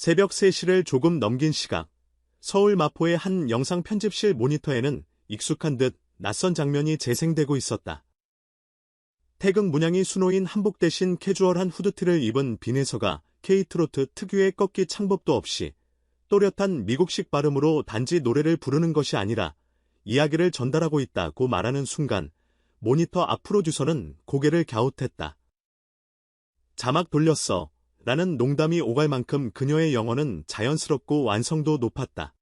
새벽 3시를 조금 넘긴 시각, 서울 마포의 한 영상 편집실 모니터에는 익숙한 듯 낯선 장면이 재생되고 있었다. 태극 문양이 수놓인 한복 대신 캐주얼한 후드티를 입은 빈혜서가 K트로트 특유의 꺾기 창법도 없이 또렷한 미국식 발음으로 단지 노래를 부르는 것이 아니라 이야기를 전달하고 있다고 말하는 순간 모니터 앞 프로듀서는 고개를 갸웃했다. 자막 돌렸어 라는 농담이 오갈 만큼 그녀의 영어는 자연스럽고 완성도 높았다.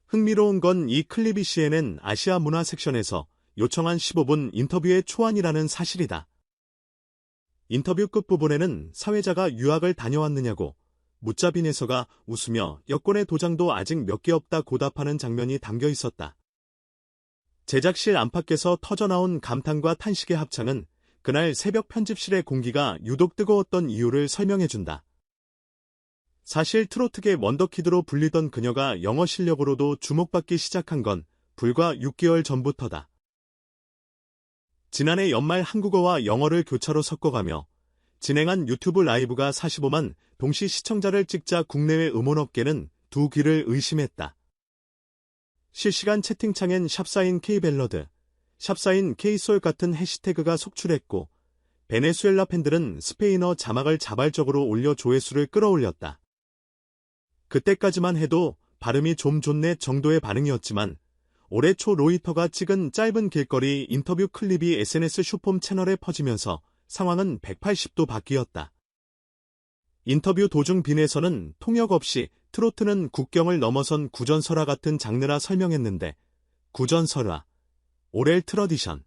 흥미로운 건 이 클립이 CNN 아시아 문화 섹션에서 요청한 15분 인터뷰의 초안이라는 사실이다. 인터뷰 끝부분에는 사회자가 유학을 다녀왔느냐고 묻자 빈혜서가 웃으며 여권의 도장도 아직 몇 개 없다고 답하는 장면이 담겨 있었다. 제작실 안팎에서 터져나온 감탄과 탄식의 합창은 그날 새벽 편집실의 공기가 유독 뜨거웠던 이유를 설명해준다. 사실 트로트계 원더키드로 불리던 그녀가 영어 실력으로도 주목받기 시작한 건 불과 6개월 전부터다. 지난해 연말 한국어와 영어를 교차로 섞어가며 진행한 유튜브 라이브가 45만 동시 시청자를 찍자 국내외 음원업계는 두 귀를 의심했다. 실시간 채팅창엔 샵사인 K밸러드, 샵사인 K솔 같은 해시태그가 속출했고 베네수엘라 팬들은 스페인어 자막을 자발적으로 올려 조회수를 끌어올렸다. 그때까지만 해도 발음이 좀 좋네 정도의 반응이었지만 올해 초 로이터가 찍은 짧은 길거리 인터뷰 클립이 SNS 슈폼 채널에 퍼지면서 상황은 180도 바뀌었다. 인터뷰 도중 빈혜서는 통역 없이 트로트는 국경을 넘어선 구전설화 같은 장르라 설명했는데 구전설화, 오렐 트러디션,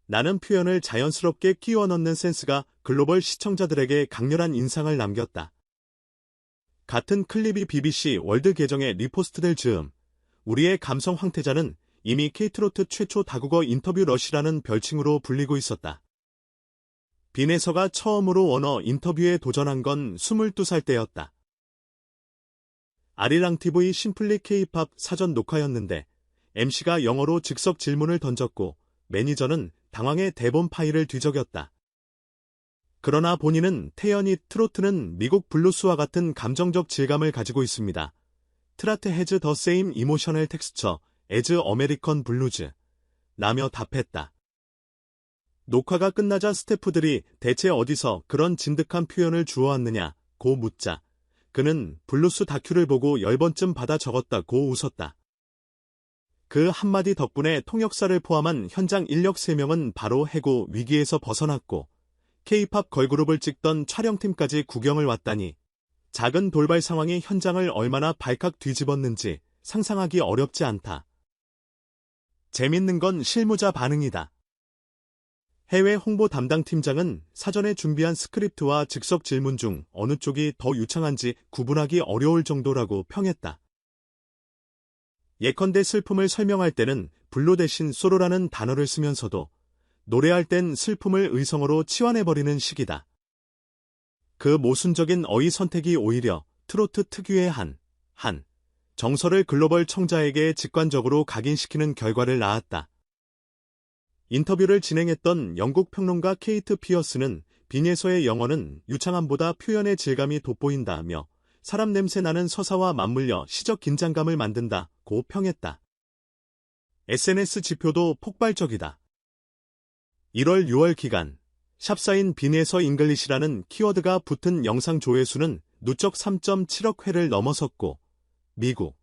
라는 표현을 자연스럽게 끼워 넣는 센스가 글로벌 시청자들에게 강렬한 인상을 남겼다. 같은 클립이 BBC 월드 계정에 리포스트될 즈음 우리의 감성 황태자는 이미 K트로트 최초 다국어 인터뷰 러시라는 별칭으로 불리고 있었다. 빈혜서가 처음으로 언어 인터뷰에 도전한 건 22살 때였다. 아리랑TV 심플리 K-팝 사전 녹화였는데 MC가 영어로 즉석 질문을 던졌고 매니저는 당황해 대본 파일을 뒤적였다. 그러나 본인은 태연히 트로트는 미국 블루스와 같은 감정적 질감을 가지고 있습니다. 트라트 해즈 더 세임 이모셔널 텍스처 에즈 어메리컨 블루즈 라며 답했다. 녹화가 끝나자 스태프들이 대체 어디서 그런 진득한 표현을 주워왔느냐고 묻자 그는 블루스 다큐를 보고 10번쯤 받아 적었다고 웃었다. 그 한마디 덕분에 통역사를 포함한 현장 인력 3명은 바로 해고 위기에서 벗어났고 K-팝 걸그룹을 찍던 촬영팀까지 구경을 왔다니 작은 돌발 상황이 현장을 얼마나 발칵 뒤집었는지 상상하기 어렵지 않다. 재밌는 건 실무자 반응이다. 해외 홍보 담당 팀장은 사전에 준비한 스크립트와 즉석 질문 중 어느 쪽이 더 유창한지 구분하기 어려울 정도라고 평했다. 예컨대 슬픔을 설명할 때는 블루 대신 소로라는 단어를 쓰면서도 노래할 땐 슬픔을 의성어로 치환해버리는 식이다. 그 모순적인 어휘 선택이 오히려 트로트 특유의 정서를 글로벌 청자에게 직관적으로 각인시키는 결과를 낳았다. 인터뷰를 진행했던 영국 평론가 케이트 피어스는 빈혜서의 영어는 유창함보다 표현의 질감이 돋보인다며 사람 냄새 나는 서사와 맞물려 시적 긴장감을 만든다고 평했다. SNS 지표도 폭발적이다. 1월 6월 기간 샵사인 빈혜서 잉글리시라는 키워드가 붙은 영상 조회수는 누적 3.7억 회를 넘어섰고 미국,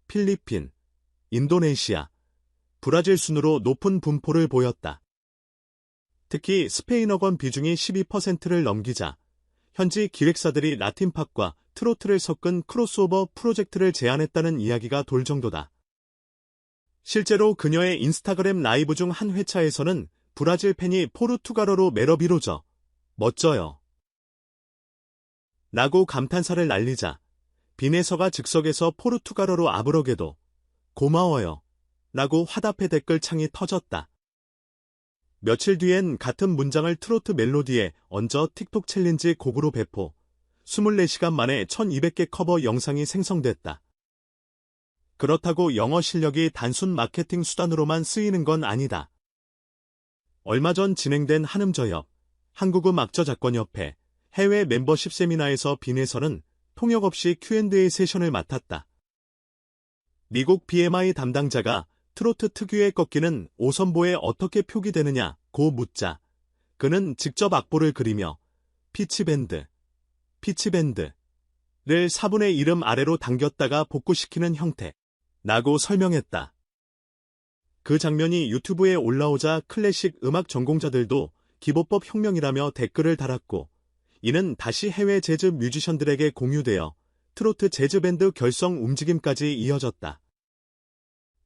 필리핀, 인도네시아, 브라질 순으로 높은 분포를 보였다. 특히 스페인어권 비중이 12%를 넘기자 현지 기획사들이 라틴팝과 트로트를 섞은 크로스오버 프로젝트를 제안했다는 이야기가 돌 정도다. 실제로 그녀의 인스타그램 라이브 중 한 회차에서는 브라질 팬이 포르투갈어로 메러비로저 멋져요 라고 감탄사를 날리자 빈혜서가 즉석에서 포르투갈어로 아브러게도 고마워요 라고 화답의 댓글창이 터졌다. 며칠 뒤엔 같은 문장을 트로트 멜로디에 얹어 틱톡 챌린지 곡으로 배포, 24시간 만에 1200개 커버 영상이 생성됐다. 그렇다고 영어 실력이 단순 마케팅 수단으로만 쓰이는 건 아니다. 얼마 전 진행된 한음저협, 한국음악저작권협회 해외 멤버십 세미나에서 빈혜서는 통역 없이 Q&A 세션을 맡았다. 미국 BMI 담당자가 트로트 특유의 꺾이는 오선보에 어떻게 표기되느냐고 묻자 그는 직접 악보를 그리며 피치밴드를 4분의 1음 아래로 당겼다가 복구시키는 형태라고 설명했다. 그 장면이 유튜브에 올라오자 클래식 음악 전공자들도 기보법 혁명이라며 댓글을 달았고 이는 다시 해외 재즈 뮤지션들에게 공유되어 트로트 재즈밴드 결성 움직임까지 이어졌다.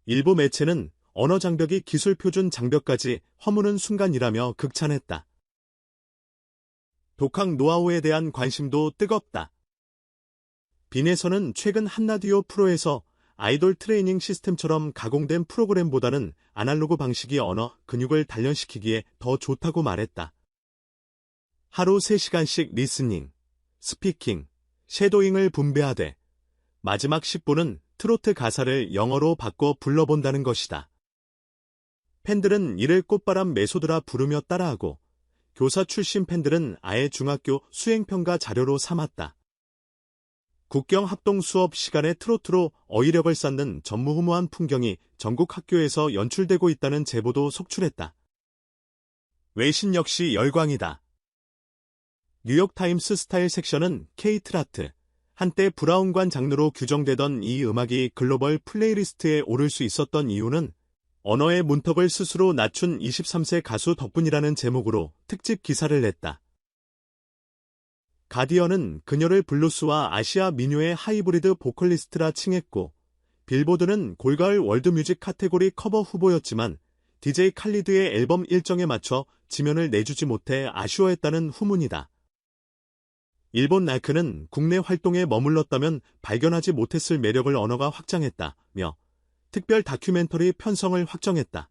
일부 매체는 언어 장벽이 기술 표준 장벽까지 허무는 순간이라며 극찬했다. 독학 노하우에 대한 관심도 뜨겁다. 빈에서는 최근 한 라디오 프로에서 아이돌 트레이닝 시스템처럼 가공된 프로그램보다는 아날로그 방식이 언어, 근육을 단련시키기에 더 좋다고 말했다. 하루 3시간씩 리스닝, 스피킹, 섀도잉을 분배하되 마지막 10분은 트로트 가사를 영어로 바꿔 불러본다는 것이다. 팬들은 이를 꽃바람 메소드라 부르며 따라하고 교사 출신 팬들은 아예 중학교 수행평가 자료로 삼았다. 국경 합동 수업 시간에 트로트로 어휘력을 쌓는 전무후무한 풍경이 전국 학교에서 연출되고 있다는 제보도 속출했다. 외신 역시 열광이다. 뉴욕타임스 스타일 섹션은 K-트라트, 한때 브라운관 장르로 규정되던 이 음악이 글로벌 플레이리스트에 오를 수 있었던 이유는 언어의 문턱을 스스로 낮춘 23세 가수 덕분이라는 제목으로 특집 기사를 냈다. 가디언은 그녀를 블루스와 아시아 민요의 하이브리드 보컬리스트라 칭했고 빌보드는 골가을 월드뮤직 카테고리 커버 후보였지만 DJ 칼리드의 앨범 일정에 맞춰 지면을 내주지 못해 아쉬워했다는 후문이다. 일본 나크는 국내 활동에 머물렀다면 발견하지 못했을 매력을 언어가 확장했다며 특별 다큐멘터리 편성을 확정했다.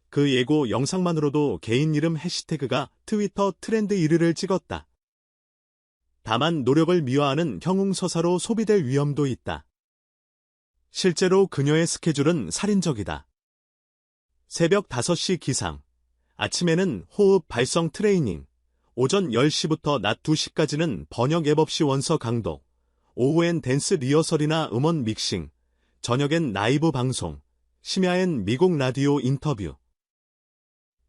그 예고 영상만으로도 개인 이름 해시태그가 트위터 트렌드 1위를 찍었다. 다만 노력을 미화하는 형용서사로 소비될 위험도 있다. 실제로 그녀의 스케줄은 살인적이다. 새벽 5시 기상, 아침에는 호흡 발성 트레이닝, 오전 10시부터 낮 2시까지는 번역 앱 없이 원서 강독, 오후엔 댄스 리허설이나 음원 믹싱, 저녁엔 라이브 방송, 심야엔 미국 라디오 인터뷰.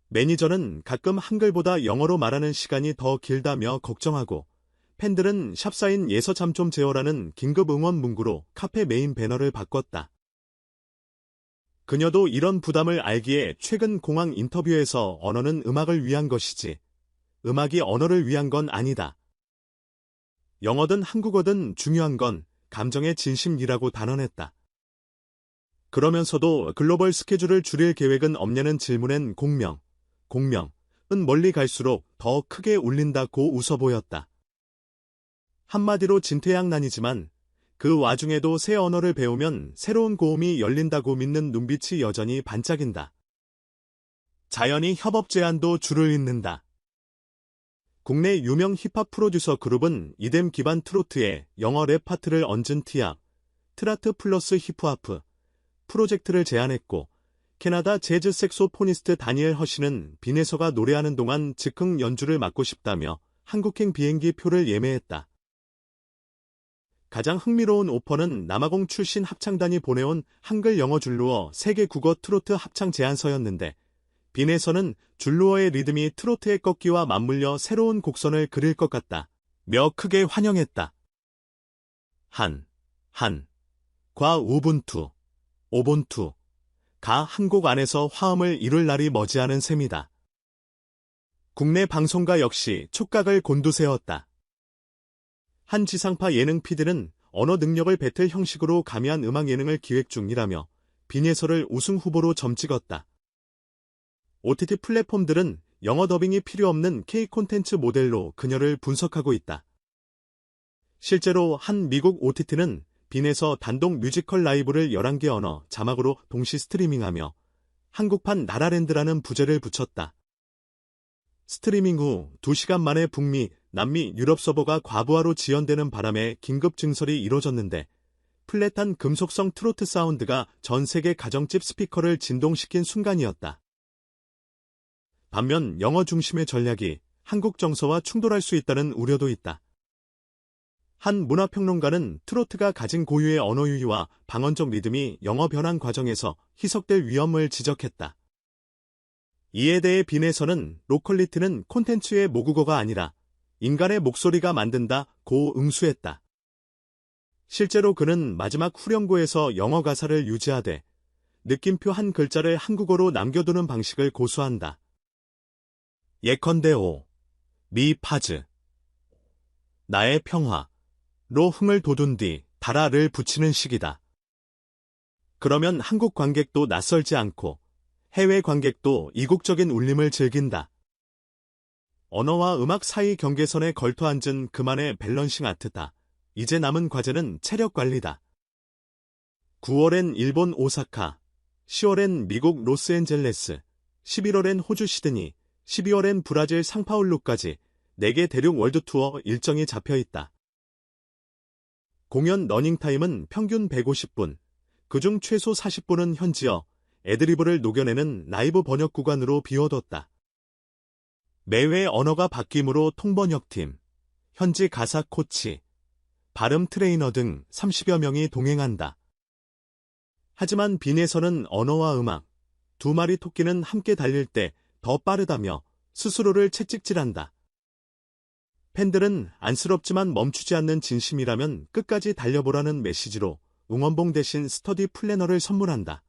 매니저는 가끔 한글보다 영어로 말하는 시간이 더 길다며 걱정하고 팬들은 샵사인 예서 잠 좀 재워라는 긴급 응원 문구로 카페 메인 배너를 바꿨다. 그녀도 이런 부담을 알기에 최근 공항 인터뷰에서 언어는 음악을 위한 것이지 음악이 언어를 위한 건 아니다. 영어든 한국어든 중요한 건 감정의 진심이라고 단언했다. 그러면서도 글로벌 스케줄을 줄일 계획은 없냐는 질문엔 공명은 멀리 갈수록 더 크게 울린다고 웃어 보였다. 한마디로 진퇴양난이지만 그 와중에도 새 언어를 배우면 새로운 고음이 열린다고 믿는 눈빛이 여전히 반짝인다. 자연히 협업 제안도 줄을 잇는다. 국내 유명 힙합 프로듀서 그룹은 이뎀 기반 트로트에 영어 랩 파트를 얹은 티압, 트라트 플러스 힙합 프로젝트를 제안했고 캐나다 재즈 색소포니스트 다니엘 허시는 빈에서가 노래하는 동안 즉흥 연주를 맡고 싶다며 한국행 비행기 표를 예매했다. 가장 흥미로운 오퍼는 남아공 출신 합창단이 보내온 한글 영어 줄루어 세계 국어 트로트 합창 제안서였는데 빈에서는 줄루어의 리듬이 트로트의 꺾기와 맞물려 새로운 곡선을 그릴 것 같다 며 크게 환영했다. 과 우분투, 오본투, 가 한 곡 안에서 화음을 이룰 날이 머지않은 셈이다. 국내 방송가 역시 촉각을 곤두세웠다. 한 지상파 예능 PD는 언어 능력을 배틀 형식으로 가미한 음악 예능을 기획 중이라며 빈예서를 우승 후보로 점찍었다. OTT 플랫폼들은 영어 더빙이 필요 없는 K 콘텐츠 모델로 그녀를 분석하고 있다. 실제로 한 미국 OTT는 빈에서 단독 뮤지컬 라이브를 11개 언어 자막으로 동시 스트리밍하며 한국판 나라랜드라는 부제를 붙였다. 스트리밍 후 2시간 만에 북미, 남미, 유럽 서버가 과부하로 지연되는 바람에 긴급 증설이 이뤄졌는데 플랫한 금속성 트로트 사운드가 전 세계 가정집 스피커를 진동시킨 순간이었다. 반면 영어 중심의 전략이 한국 정서와 충돌할 수 있다는 우려도 있다. 한 문화평론가는 트로트가 가진 고유의 언어 유희와 방언적 리듬이 영어 변환 과정에서 희석될 위험을 지적했다. 이에 대해 빈에서는 로컬리티는 콘텐츠의 모국어가 아니라 인간의 목소리가 만든다고 응수했다. 실제로 그는 마지막 후렴구에서 영어 가사를 유지하되 느낌표 한 글자를 한국어로 남겨두는 방식을 고수한다. 예컨대 미 파즈 나의 평화로 흥을 돋운 뒤 다라를 붙이는 식이다. 그러면 한국 관객도 낯설지 않고 해외 관객도 이국적인 울림을 즐긴다. 언어와 음악 사이 경계선에 걸터앉은 그만의 밸런싱 아트다. 이제 남은 과제는 체력 관리다. 9월엔 일본 오사카, 10월엔 미국 로스앤젤레스, 11월엔 호주 시드니, 12월엔 브라질 상파울루까지 4개 대륙 월드투어 일정이 잡혀있다. 공연 러닝타임은 평균 150분, 그중 최소 40분은 현지어, 애드리브를 녹여내는 라이브 번역 구간으로 비워뒀다. 매회 언어가 바뀌므로 통번역팀, 현지 가사 코치, 발음 트레이너 등 30여 명이 동행한다. 하지만 빈에서는 언어와 음악, 두 마리 토끼는 함께 달릴 때 더 빠르다며 스스로를 채찍질한다. 팬들은 안쓰럽지만 멈추지 않는 진심이라면 끝까지 달려보라는 메시지로 응원봉 대신 스터디 플래너를 선물한다.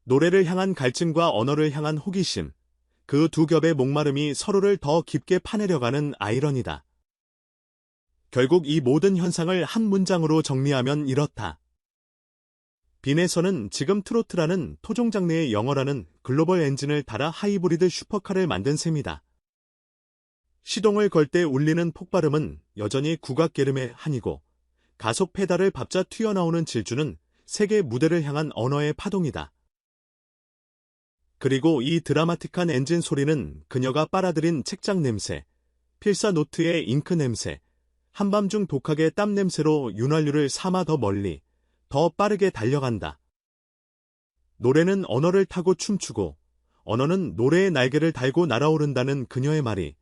노래를 향한 갈증과 언어를 향한 호기심, 그 두 겹의 목마름이 서로를 더 깊게 파내려가는 아이러니다. 결국 이 모든 현상을 한 문장으로 정리하면 이렇다. 빈에서는 지금 트로트라는 토종 장르의 영어라는 글로벌 엔진을 달아 하이브리드 슈퍼카를 만든 셈이다. 시동을 걸 때 울리는 폭발음은 여전히 국악계름의 한이고 가속 페달을 밟자 튀어나오는 질주는 세계 무대를 향한 언어의 파동이다. 그리고 이 드라마틱한 엔진 소리는 그녀가 빨아들인 책장 냄새, 필사 노트의 잉크 냄새, 한밤중 독하게 땀 냄새로 윤활유를 삼아 더 멀리, 더 빠르게 달려간다. 노래는 언어를 타고 춤추고 언어는 노래의 날개를 달고 날아오른다는 그녀의 말이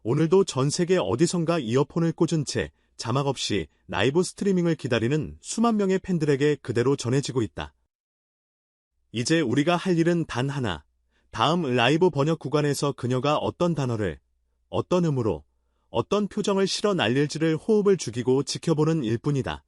오늘도 전 세계 어디선가 이어폰을 꽂은 채 자막 없이 라이브 스트리밍을 기다리는 수만 명의 팬들에게 그대로 전해지고 있다. 이제 우리가 할 일은 단 하나. 다음 라이브 번역 구간에서 그녀가 어떤 단어를, 어떤 음으로, 어떤 표정을 실어 날릴지를 호흡을 죽이고 지켜보는 일뿐이다.